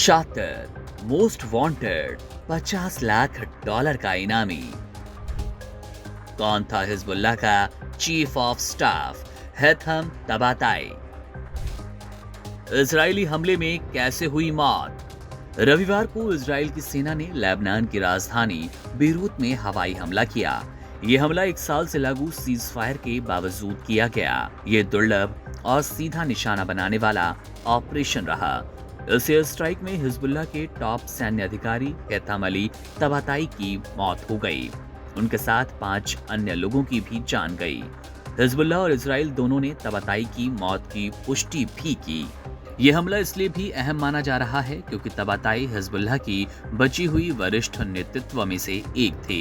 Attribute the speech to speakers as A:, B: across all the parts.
A: शातिर, most wanted, 50 lakh dollar का इनामी। कौन था हिजबुल्लाह का chief of staff Haytham Tabatabai? Israeli हमले में कैसे हुई मौत? रविवार को इजराइल की सेना ने लेबनान की राजधानी बेरूत में हवाई हमला किया। ये हमला 1 साल से लागू सीज फायर के बावजूद किया गया। ये दुर्लभ और सीधा निशाना बनाने वाला ऑपरेशन रहा। इस एयर स्ट्राइक में हिजबुल्लाह के टॉप सैन्य अधिकारी हैथम अली तबाताई की मौत हो गई। उनके साथ 5 अन्य लोगों की भी जान गई। हिजबुल्लाह और इजराइल दोनों ने तबाताई की मौत की पुष्टि भी की। यह हमला इसलिए भी अहम माना जा रहा है क्योंकि तबाताई हिजबुल्लाह की बची हुई वरिष्ठ नेतृत्व में से एक थे।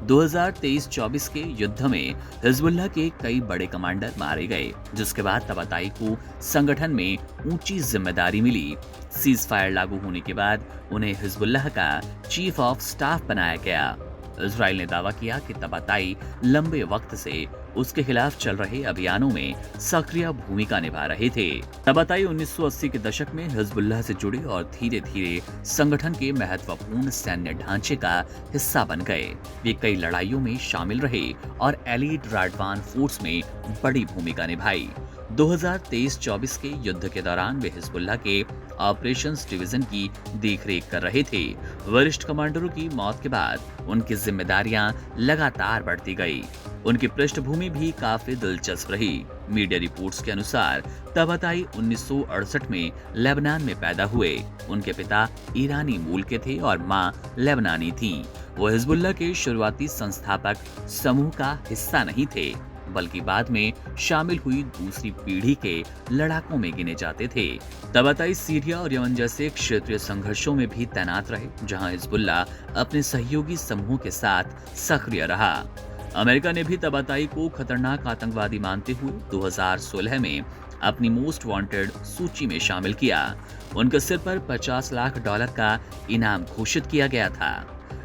A: 2023-24 के युद्ध में हिजबुल्लाह के कई बड़े कमांडर मारे गए, जिसके बाद तबाताई को संगठन में ऊंची जिम्मेदारी मिली। सीज फायर लागू होने के बाद उन्हें हिजबुल्लाह का चीफ ऑफ स्टाफ बनाया गया। इजराइल ने दावा किया कि तबाताई लंबे वक्त से उसके खिलाफ चल रहे अभियानों में सक्रिय भूमिका निभा रहे थे। तबाताई 1980 के दशक में हिजबुल्लाह से जुड़े और धीरे धीरे संगठन के महत्वपूर्ण सैन्य ढांचे का हिस्सा बन गए। वे कई लड़ाइयों में शामिल रहे और एलीट राडवान फोर्स में बड़ी भूमिका निभाई। 2023-24 के युद्ध के दौरान वे हिजबुल्लाह के ऑपरेशंस डिवीजन की देखरेख कर रहे थे। वरिष्ठ कमांडरों की मौत के बाद उनकी जिम्मेदारियां लगातार बढ़ती गई। उनकी पृष्ठभूमि भी काफी दिलचस्प रही। मीडिया रिपोर्ट्स के अनुसार तबाताई 1968 में लेबनान में पैदा हुए। उनके पिता ईरानी मूल के थे और मां लेबनानी थी। वो हिजबुल्लाह के शुरुआती संस्थापक समूह का हिस्सा नहीं थे, बल्कि बाद में शामिल हुई दूसरी पीढ़ी के लड़ाकों में गिने जाते थे। तबाताई सीरिया और यमन जैसे क्षेत्रीय संघर्षों में भी तैनात रहे, जहां हिजबुल्लाह अपने सहयोगी समूहों के साथ सक्रिय रहा। अमेरिका ने भी तबाताई को खतरनाक आतंकवादी मानते हुए 2016 में अपनी मोस्ट वांटेड सूची में शामिल किया। उनके सिर पर 50 लाख डॉलर का इनाम घोषित किया गया था।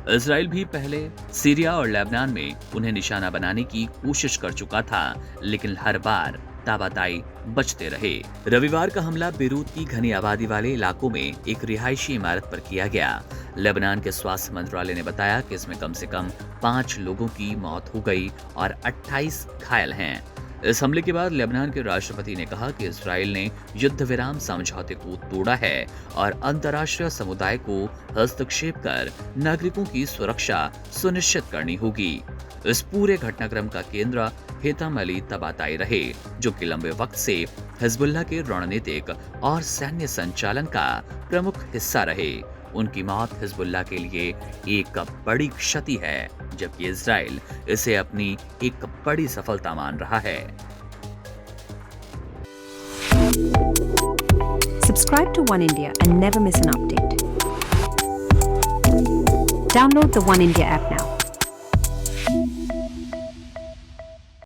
A: इजराइल भी पहले सीरिया और लेबनान में उन्हें निशाना बनाने की कोशिश कर चुका था, लेकिन हर बार तबाताई बचते रहे। रविवार का हमला बेरूत की घनी आबादी वाले इलाकों में एक रिहायशी इमारत पर किया गया। लेबनान के स्वास्थ्य मंत्रालय ने बताया कि इसमें कम से कम 5 लोगों की मौत हो गई और 28 घायल हैं। इस हमले के बाद लेबनान के राष्ट्रपति ने कहा कि इजराइल ने युद्ध विराम समझौते को तोड़ा है और अंतर्राष्ट्रीय समुदाय को हस्तक्षेप कर नागरिकों की सुरक्षा सुनिश्चित करनी होगी। इस पूरे घटनाक्रम का केंद्र हैथम अली तबाताई रहे, जो कि लंबे वक्त से हिजबुल्लाह के रणनीतिक और सैन्य संचालन का प्रमुख हिस्सा रहे। उनकी मौत हिजबुल्लाह के लिए एक बड़ी क्षति है, जबकि इजराइल इसे अपनी एक बड़ी सफलता मान रहा है।
B: Subscribe to One India and never miss an update. Download the One India app now.